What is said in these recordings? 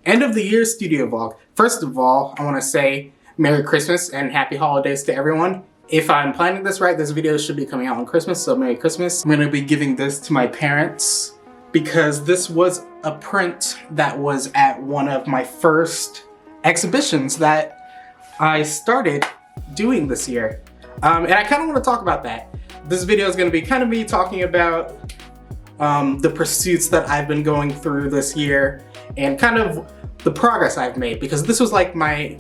End of the year studio vlog. First of all, I want to say Merry Christmas and Happy Holidays to everyone. If I'm planning this right, this video should be coming out on Christmas, so Merry Christmas. I'm going to be giving this to my parents because this was a print that was at one of my first exhibitions that I started doing this year. And I kind of want to talk about that. This video is going to be kind of me talking about the pursuits that I've been going through this year and kind of the progress I've made, because this was like my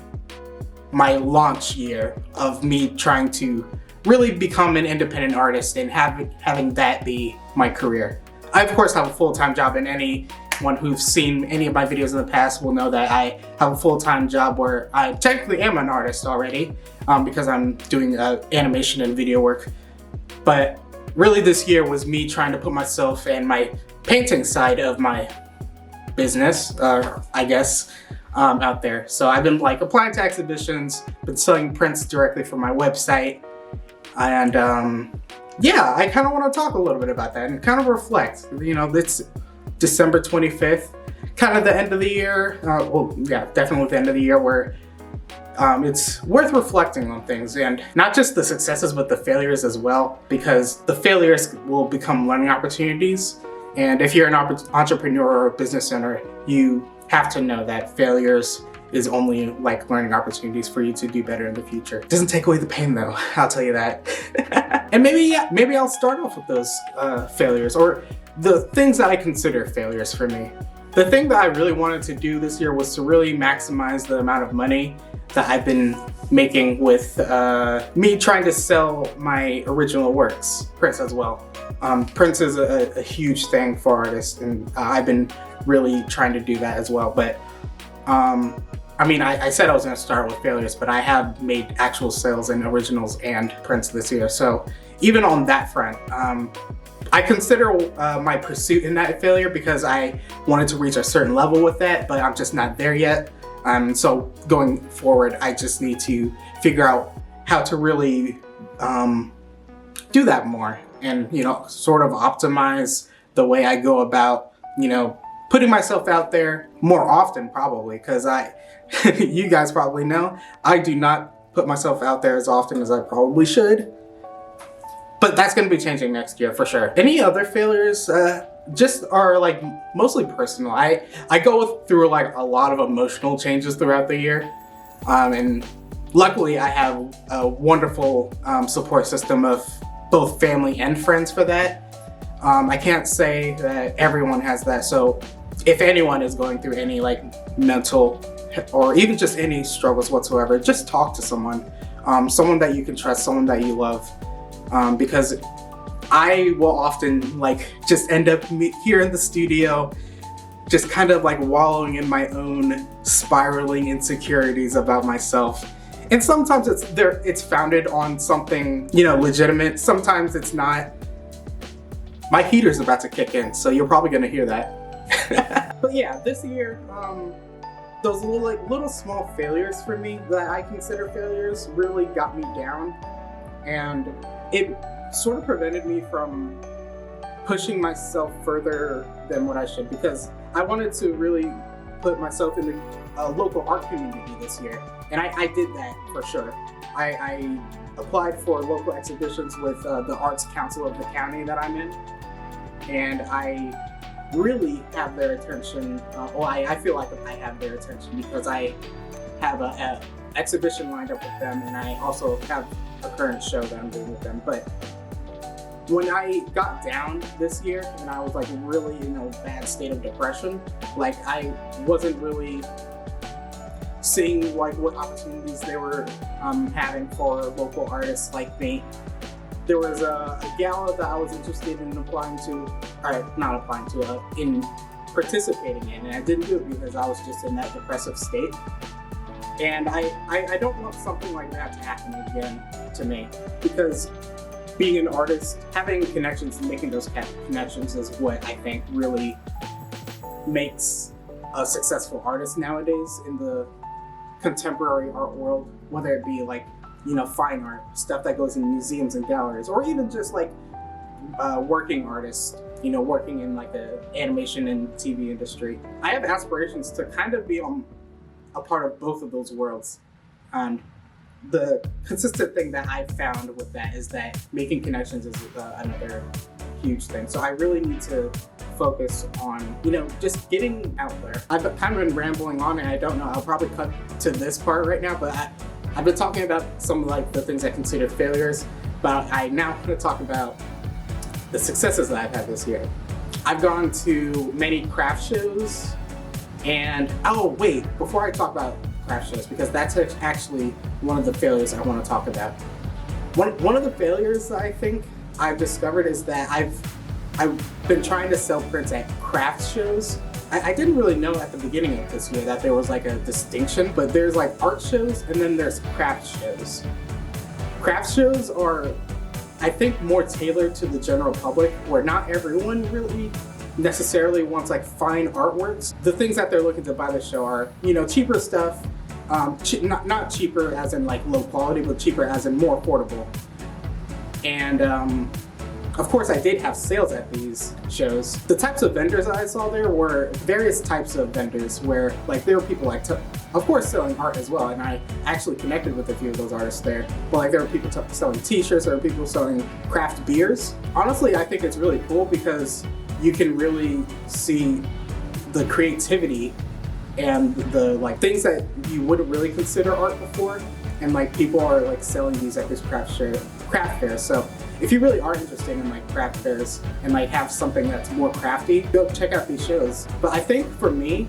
launch year of me trying to really become an independent artist and having that be my career. I of course have a full-time job, and anyone who's seen any of my videos in the past will know that I have a full-time job where I technically am an artist already because I'm doing animation and video work. But really this year was me trying to put myself and my painting side of my business, I guess, out there. So I've been like applying to exhibitions, been selling prints directly from my website, and yeah, I kind of want to talk a little bit about that and kind of reflect. You know, it's December 25th, kind of the end of the year. Well, yeah, definitely the end of the year where it's worth reflecting on things, and not just the successes, but the failures as well, because the failures will become learning opportunities. And if you're an entrepreneur or a business owner, you have to know that failures is only like learning opportunities for you to do better in the future. It doesn't take away the pain though, I'll tell you that. And maybe I'll start off with those failures, or the things that I consider failures for me. The thing that I really wanted to do this year was to really maximize the amount of money that I've been making with me trying to sell my original works, prints as well. Prints is a huge thing for artists, and I've been really trying to do that as well. But I mean, I said I was going to start with failures, but I have made actual sales in originals and prints this year. So even on that front, I consider my pursuit in that failure, because I wanted to reach a certain level with that, but I'm just not there yet. So going forward, I just need to figure out how to really do that more, and, you know, sort of optimize the way I go about, you know, putting myself out there more often, probably, because you guys probably know, I do not put myself out there as often as I probably should. But that's going to be changing next year for sure. Any other failures just are like mostly personal. I go through like a lot of emotional changes throughout the year, and luckily I have a wonderful support system of both family and friends for that. I can't say that everyone has that, so if anyone is going through any like mental or even just any struggles whatsoever, just talk to someone, someone that you can trust, someone that you love. Because I will often like just end up here in the studio just kind of like wallowing in my own spiraling insecurities about myself. And sometimes it's founded on something, you know, legitimate. Sometimes it's not. My heater's about to kick in, so you're probably gonna hear that. But yeah, this year, those little small failures for me that I consider failures really got me down, and it sort of prevented me from pushing myself further than what I should, because I wanted to really put myself in the local art community this year, and I did that for sure. I applied for local exhibitions with the Arts Council of the county that I'm in, and I really have their attention. I feel like I have their attention because I have an exhibition lined up with them, and I also have a current show that I'm doing with them. But when I got down this year and I was like really in a bad state of depression, like I wasn't really seeing like what opportunities they were having for local artists like me. There was a gala that I was interested in in participating in, and I didn't do it because I was just in that depressive state. And I don't want something like that to happen again to me, because being an artist, having connections and making those connections is what I think really makes a successful artist nowadays in the contemporary art world, whether it be like, you know, fine art, stuff that goes in museums and galleries, or even just like working artists you know, working in like the animation and TV industry. I have aspirations to kind of be on a part of both of those worlds. And the consistent thing that I've found with that is that making connections is another huge thing. So I really need to focus on, you know, just getting out there. I've kind of been rambling on, and I don't know, I'll probably cut to this part right now, but I've been talking about some of like the things I consider failures, but I now want to talk about the successes that I've had this year. I've gone to many craft shows, and oh wait, before I talk about craft shows, because that's actually one of the failures I want to talk about. One of the failures that I think I've discovered is that I've been trying to sell prints at craft shows. I didn't really know at the beginning of this year that there was like a distinction, but there's like art shows and then there's craft shows. Craft shows are, I think, more tailored to the general public, where not everyone really necessarily wants like fine artworks. The things that they're looking to buy the show are, you know, cheaper stuff, not cheaper as in like low quality, but cheaper as in more affordable. And of course I did have sales at these shows. The types of vendors I saw there were various types of vendors, where like there were people like, of course, selling art as well, and I actually connected with a few of those artists there. But like there were people selling t-shirts, there were people selling craft beers. Honestly, I think it's really cool because you can really see the creativity and the like things that you wouldn't really consider art before, and like people are like selling these at this craft fair. So if you really are interested in like craft fairs and like have something that's more crafty, go check out these shows. But I think for me,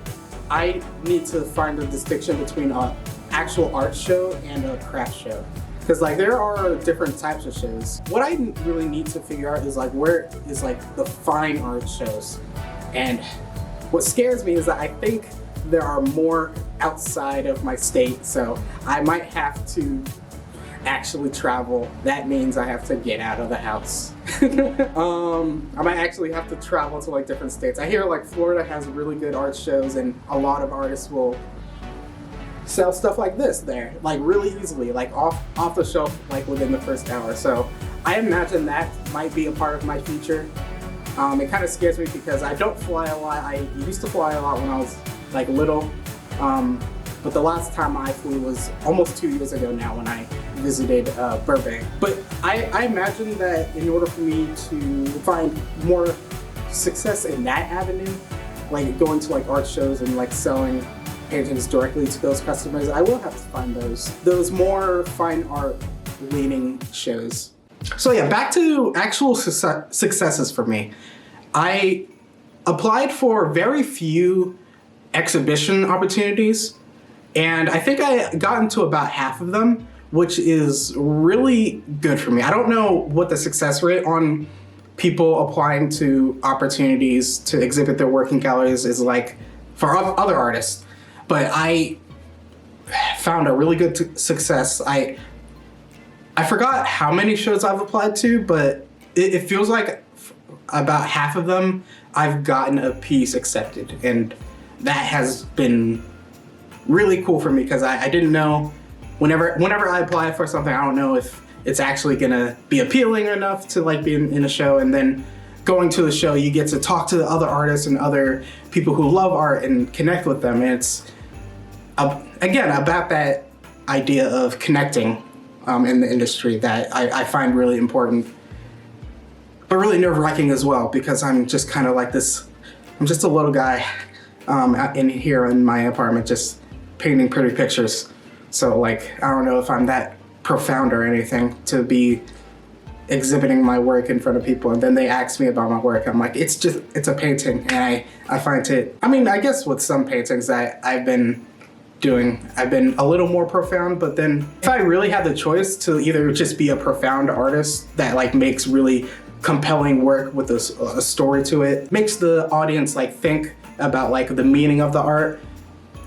I need to find a distinction between an actual art show and a craft show. Because like there are different types of shows. What I really need to figure out is like where is like the fine art shows. And what scares me is that I think there are more outside of my state, so I might have to actually travel. That means I have to get out of the house. I might actually have to travel to like different states. I hear like Florida has really good art shows, and a lot of artists will sell stuff like this there, like really easily, like off the shelf, like within the first hour. So I imagine that might be a part of my future. It kind of scares me because I don't fly a lot. I used to fly a lot when I was like little, but the last time I flew was almost 2 years ago now, when I visited Burbank. But I imagine that in order for me to find more success in that avenue, like going to like art shows and like selling paintings directly to those customers, I will have to find those more fine art leaning shows. So yeah, back to actual successes for me. I applied for very few exhibition opportunities, and I think I got into about half of them, which is really good for me. I don't know what the success rate on people applying to opportunities to exhibit their work in galleries is like for other artists, but I found a really good success. I forgot how many shows I've applied to, but it feels like about half of them I've gotten a piece accepted, and that has been really cool for me because I didn't know, whenever I apply for something, I don't know if it's actually gonna be appealing enough to like be in a show. And then going to the show, you get to talk to the other artists and other people who love art and connect with them. And it's again about that idea of connecting in the industry that I find really important, but really nerve-wracking as well, because I'm just kind of like this, I'm just a little guy in here in my apartment just painting pretty pictures. So like, I don't know if I'm that profound or anything to be exhibiting my work in front of people, and then they ask me about my work. I'm like, it's a painting, and I find it, I mean, I guess with some paintings that I've been doing, I've been a little more profound, but then if I really had the choice to either just be a profound artist that like makes really compelling work with a story to it, makes the audience like think about like the meaning of the art,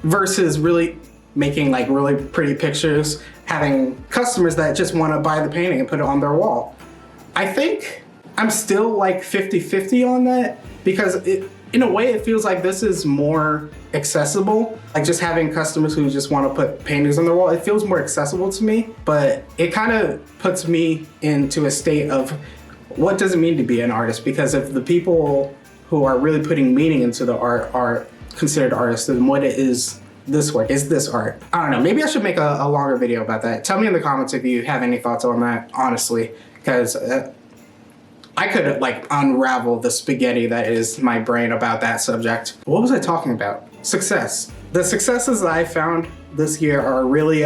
versus really making like really pretty pictures, having customers that just want to buy the painting and put it on their wall. I think I'm still like 50-50 on that, because in a way it feels like this is more accessible. Like just having customers who just want to put paintings on their wall, it feels more accessible to me, but it kind of puts me into a state of what does it mean to be an artist? Because if the people who are really putting meaning into the art are considered artists, then what is this work? Is this art? I don't know, maybe I should make a longer video about that. Tell me in the comments if you have any thoughts on that, honestly, because I could like unravel the spaghetti that is my brain about that subject. What was I talking about? Success. The successes that I found this year are really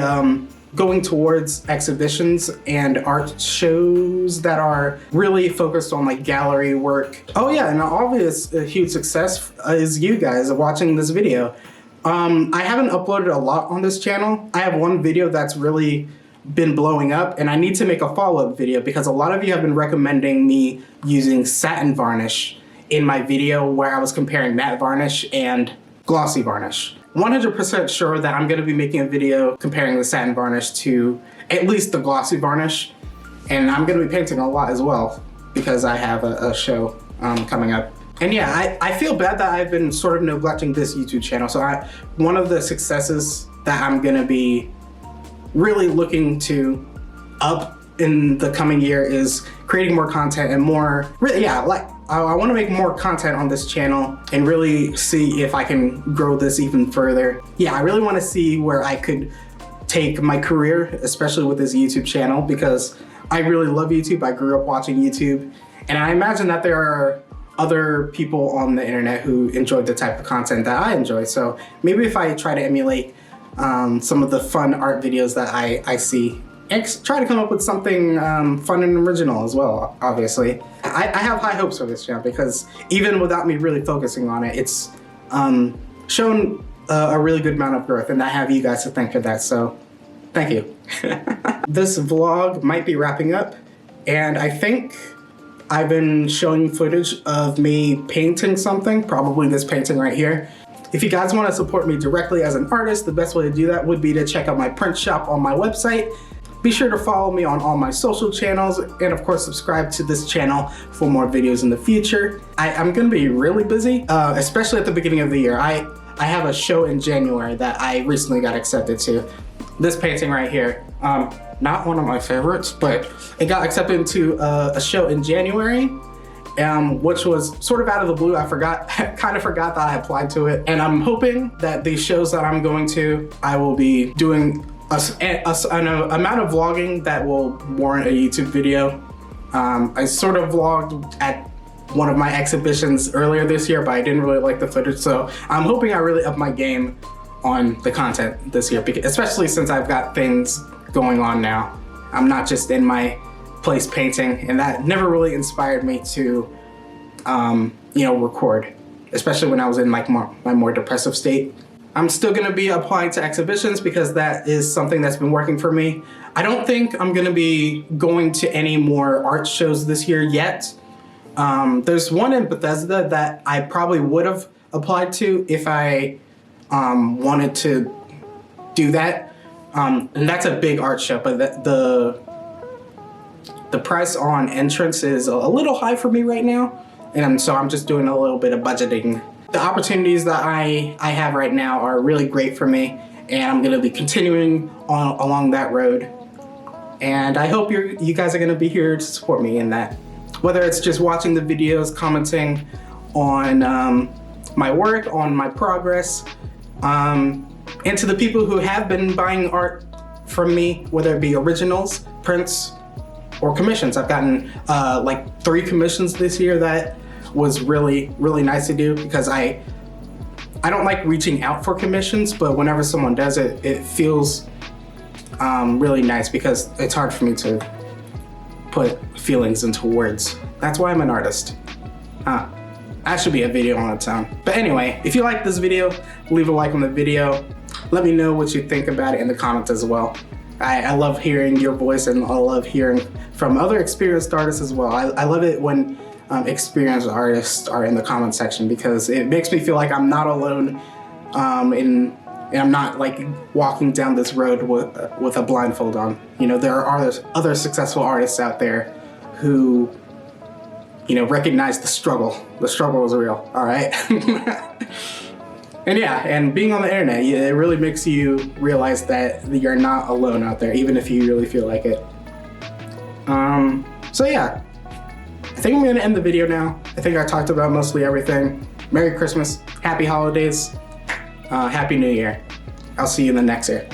going towards exhibitions and art shows that are really focused on like gallery work. Oh yeah, and an obvious huge success is you guys watching this video. I haven't uploaded a lot on this channel. I have one video that's really been blowing up, and I need to make a follow-up video because a lot of you have been recommending me using satin varnish in my video where I was comparing matte varnish and glossy varnish. 100% sure that I'm going to be making a video comparing the satin varnish to at least the glossy varnish, and I'm going to be painting a lot as well because I have a show coming up. And yeah, I feel bad that I've been sort of neglecting this YouTube channel. So one of the successes that I'm going to be really looking to up in the coming year is creating more content and more, I want to make more content on this channel and really see if I can grow this even further. Yeah, I really want to see where I could take my career, especially with this YouTube channel, because I really love YouTube. I grew up watching YouTube, and I imagine that there are other people on the internet who enjoy the type of content that I enjoy. So maybe if I try to emulate some of the fun art videos that I see, and try to come up with something fun and original as well, obviously. I have high hopes for this channel because even without me really focusing on it, it's shown a really good amount of growth, and I have you guys to thank for that, so thank you. This vlog might be wrapping up, and I think I've been showing footage of me painting something, probably this painting right here. If you guys want to support me directly as an artist, the best way to do that would be to check out my print shop on my website. Be sure to follow me on all my social channels, and of course subscribe to this channel for more videos in the future. I'm gonna be really busy, especially at the beginning of the year. I have a show in January that I recently got accepted to. This painting right here, not one of my favorites, but it got accepted into a show in January, which was sort of out of the blue. I kind of forgot that I applied to it. And I'm hoping that these shows that I'm going to, I will be doing an amount of vlogging that will warrant a YouTube video. I sort of vlogged at one of my exhibitions earlier this year, but I didn't really like the footage. So I'm hoping I really up my game on the content this year, especially since I've got things going on now. I'm not just in my place painting, and that never really inspired me to, record, especially when I was in like my more depressive state. I'm still gonna be applying to exhibitions because that is something that's been working for me. I don't think I'm gonna be going to any more art shows this year yet. There's one in Bethesda that I probably would have applied to if I wanted to do that. And that's a big art show, but the price on entrance is a little high for me right now. And so I'm just doing a little bit of budgeting. The opportunities that I have right now are really great for me, and I'm gonna be continuing along that road. And I hope you guys are gonna be here to support me in that. Whether it's just watching the videos, commenting on my work, on my progress, and to the people who have been buying art from me, whether it be originals, prints, or commissions. I've gotten like 3 commissions this year that was really, really nice to do because I don't like reaching out for commissions, but whenever someone does it, it feels really nice because it's hard for me to put feelings into words. That's why I'm an artist. That should be a video on its own. But anyway, if you like this video, leave a like on the video. Let me know what you think about it in the comments as well. I love hearing your voice, and I love hearing from other experienced artists as well. I love it when experienced artists are in the comment section because it makes me feel like I'm not alone, and I'm not like walking down this road with a blindfold on. You know, there are other successful artists out there who, recognize the struggle. The struggle is real, all right? And yeah, and being on the internet, it really makes you realize that you're not alone out there, even if you really feel like it. So yeah, I think I'm gonna end the video now. I think I talked about mostly everything. Merry Christmas, happy holidays, Happy New Year. I'll see you in the next year.